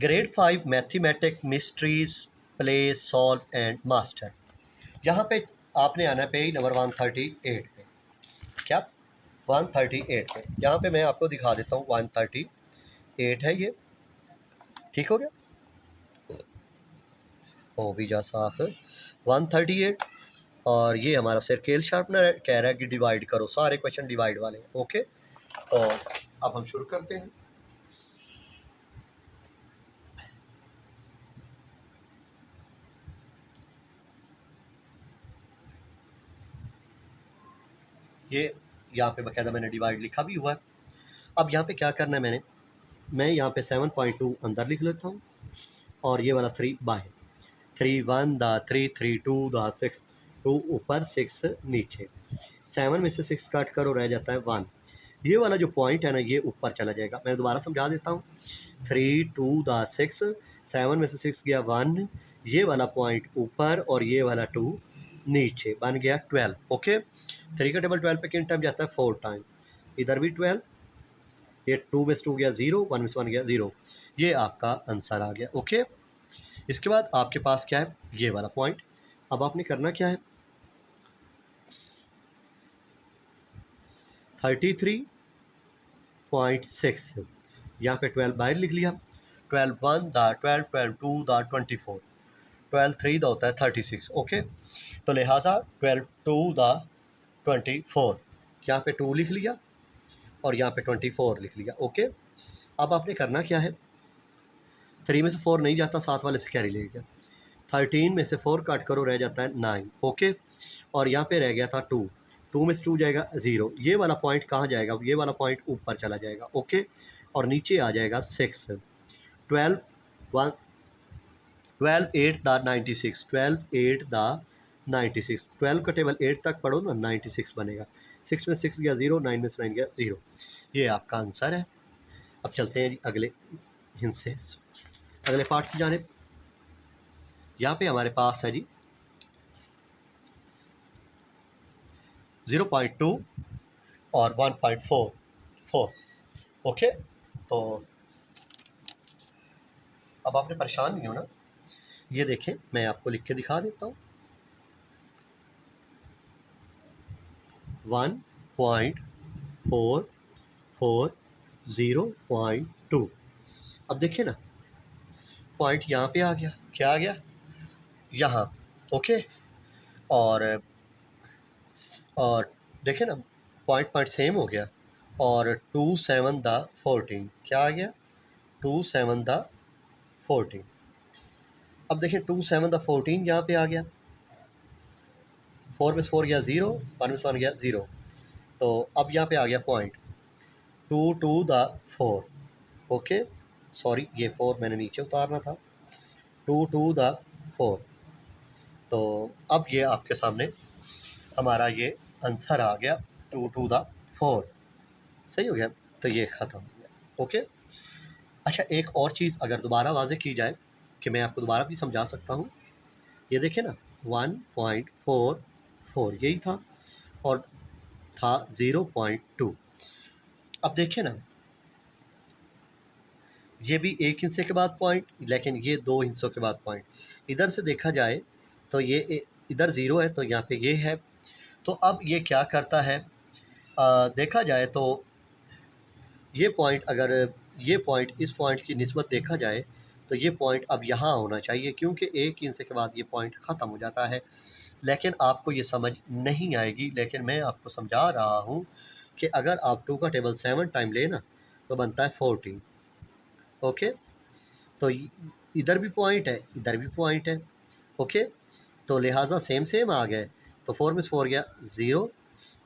Grade 5 mathematic mysteries play solve and master. यहाँ पे आपने आना पेज नंबर 138 पे। क्या 138 पे? यहाँ पे मैं आपको दिखा देता हूँ 138 है ये। ठीक हो गया, हो भी जा साफ 138। और ये हमारा सर्केल शार्पनर कह रहा है कि डिवाइड करो, सारे क्वेश्चन डिवाइड वाले हैं। ओके, तो अब हम शुरू करते हैं। ये यहाँ पे बाकायदा मैंने डिवाइड लिखा भी हुआ है। अब यहाँ पे क्या करना है मैं यहाँ पे 7.2 अंदर लिख लेता हूँ और ये वाला 3 बाहर। 3 1 दा 3 3 2 दा 6 2 ऊपर 6 नीचे। 7 में से 6 काट करो रह जाता है 1। ये वाला जो पॉइंट है ना ये ऊपर चला जाएगा। मैं दोबारा समझा देता हूँ। 3 2 दा 6, 7 में से 6 गया 1, ये वाला पॉइंट ऊपर और ये वाला 2 नीचे, बन गया 12। ओके, 3 का टेबल 12 पे किन टाइम जाता है? 4 टाइम। इधर भी 12, ये 2 में से 2 गया 0, 1 में से 1 गया 0। ये आपका आंसर आ गया। ओके, इसके बाद आपके पास क्या है? ये वाला पॉइंट। अब आपने करना क्या है? 33.6, यहाँ पे 12 बाहर लिख लिया। 12 1 दा 12, 12 2 दा 24, 12 3 दा होता है 36। ओके, तो लिहाजा 12 2 दा 24, यहाँ पे 2 लिख लिया और यहाँ पे 24 लिख लिया। ओके, अब आपने करना क्या है? 3 में से 4 नहीं जाता, 7 वाले से कैरी ले गया। 13 में से 4 काट करो रह जाता है 9। ओके, और यहाँ पे रह गया था 2, 2 में से 2 जाएगा 0। ये वाला पॉइंट कहाँ जाएगा? ये वाला पॉइंट ऊपर चला जाएगा। ओके, और नीचे आ जाएगा 6। 12 1 12 8 दा 96, 12 8 दा 96। 12 का टेबल 8 तक पढ़ो ना, 96 बनेगा। 6 में 6 गया 0, 9 में से 9 गया 0। ये आपका आंसर है। अब चलते हैं जी अगले हिस्से, अगले पार्ट की जानिब। यहाँ पे हमारे पास है जी 0.2 और 1.44। ओके, तो अब आपने परेशान नहीं होना। ये देखें, मैं आपको लिख के दिखा देता हूँ। 1.44 0.2। अब देखिए ना, पॉइंट यहाँ पे आ गया। क्या आ गया? यहाँ। ओके, और देखिए ना, पॉइंट सेम हो गया। और 2 7 दा 14 क्या आ गया? 2 7 दा 14। अब देखिए 2 7 दा 14 यहाँ पे आ गया। 4 में से 4 गया 0, 1 में से 1 गया 0। तो अब यहाँ पे आ गया पॉइंट 2 2 दा 4। ओके, सॉरी, ये 4 मैंने नीचे उतारना था। 2 2 दा 4। तो अब ये आपके सामने हमारा ये आंसर आ गया 2 2 दा 4। सही हो गया, तो ये ख़त्म हो गया। ओके, अच्छा एक और चीज़ अगर दोबारा वाज़े की जाए कि मैं आपको दोबारा भी समझा सकता हूँ। ये देखिए ना, 1.44 यही था और था 0.2। अब देखिए ना, ये भी एक हिस्से के बाद पॉइंट, लेकिन ये 2 हिस्सों के बाद पॉइंट। इधर से देखा जाए तो ये इधर 0 है, तो यहाँ पे ये है। तो अब ये क्या करता है? देखा जाए तो ये पॉइंट, अगर ये पॉइंट इस पॉइंट की निस्बत देखा जाए तो ये पॉइंट अब यहाँ होना चाहिए, क्योंकि एक हिस्से के बाद ये पॉइंट ख़त्म हो जाता है। लेकिन आपको ये समझ नहीं आएगी, लेकिन मैं आपको समझा रहा हूँ कि अगर आप 2 का टेबल 7 टाइम लेना तो बनता है 14। ओके, तो इधर भी पॉइंट है, इधर भी पॉइंट है। ओके, तो लिहाजा सेम सेम आ गए। तो 4 में से 4 गया 0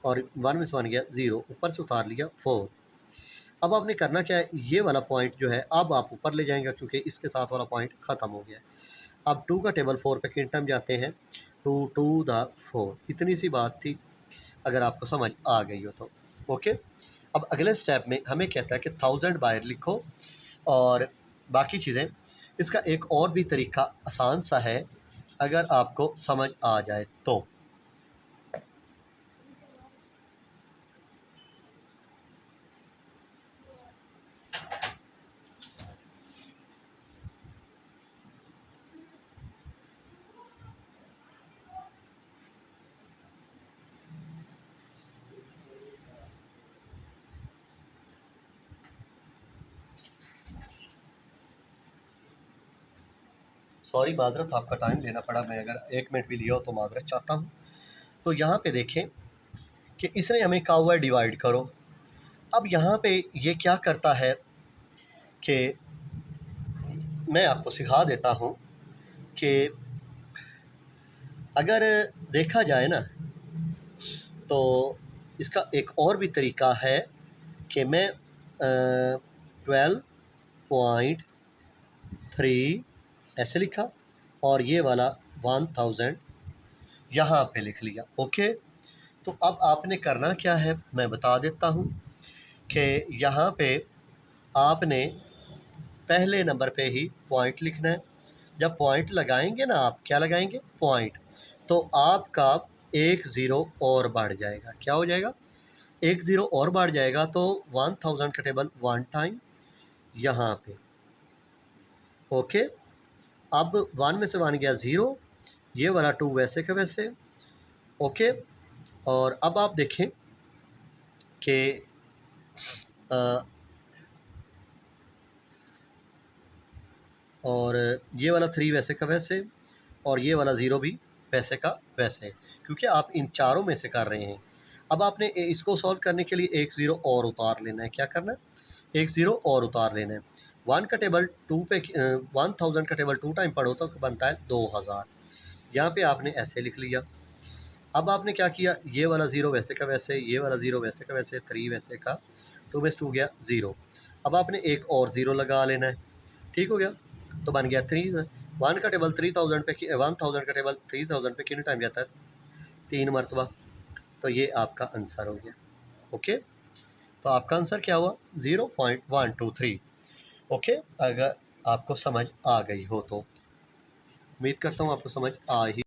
और 1 में से 1 गया 0, ऊपर से उतार लिया 4। अब आपने करना क्या है? ये वाला पॉइंट जो है अब आप ऊपर ले जाएंगे, क्योंकि इसके साथ वाला पॉइंट ख़त्म हो गया है। अब 2 का टेबल 4 पे किन टाइम जाते हैं? 2 2 दा 4। इतनी सी बात थी, अगर आपको समझ आ गई हो तो। ओके, अब अगले स्टेप में हमें कहता है कि 1000 बाहर लिखो और बाकी चीज़ें। इसका एक और भी तरीका आसान सा है, अगर आपको समझ आ जाए तो। सॉरी माजरत, आपका टाइम लेना पड़ा, मैं अगर 1 मिनट भी लिया हो तो माजरत चाहता हूँ। तो यहाँ पे देखें कि इसने हमें कहा हुआ है डिवाइड करो। अब यहाँ पे ये क्या करता है कि मैं आपको सिखा देता हूँ कि अगर देखा जाए ना तो इसका एक और भी तरीका है कि मैं 12.3 ऐसे लिखा और ये वाला 1000 यहाँ पे लिख लिया। ओके, तो अब आपने करना क्या है मैं बता देता हूँ कि यहाँ पे आपने पहले नंबर पे ही पॉइंट लिखना है। जब पॉइंट लगाएंगे ना आप, क्या लगाएंगे? पॉइंट, तो आपका 1 ज़ीरो और बढ़ जाएगा। क्या हो जाएगा? 1 ज़ीरो और बढ़ जाएगा। तो 1000 का टेबल 1 टाइम यहाँ पे। ओके, अब 1 में से 1 गया 0, ये वाला 2 वैसे का वैसे। ओके, और अब आप देखें कि और ये वाला 3 वैसे का वैसे और ये वाला 0 भी वैसे का वैसे, क्योंकि आप इन चारों में से कर रहे हैं। अब आपने इसको सॉल्व करने के लिए 1 ज़ीरो और उतार लेना है। क्या करना है? 1 ज़ीरो और उतार लेना है। 1 का टेबल 2 पे 1000 का टेबल 2 टाइम पढ़ो तो बनता है 2000। यहाँ पे आपने ऐसे लिख लिया। अब आपने क्या किया? ये वाला 0 वैसे का वैसे, ये वाला 0 वैसे का वैसे, 3 वैसे का, 2 में से 2 गया 0। अब आपने एक और 0 लगा लेना है। ठीक हो गया, तो बन गया 3। 1 का टेबल 3000 पे 1000 का टेबल 3000 पे कितने टाइम जाता है? 3 मरतबा। तो ये आपका आंसर हो गया। ओके, तो आपका आंसर क्या हुआ? 0.123। ओके, अगर आपको समझ आ गई हो तो उम्मीद करता हूँ आपको समझ आ ही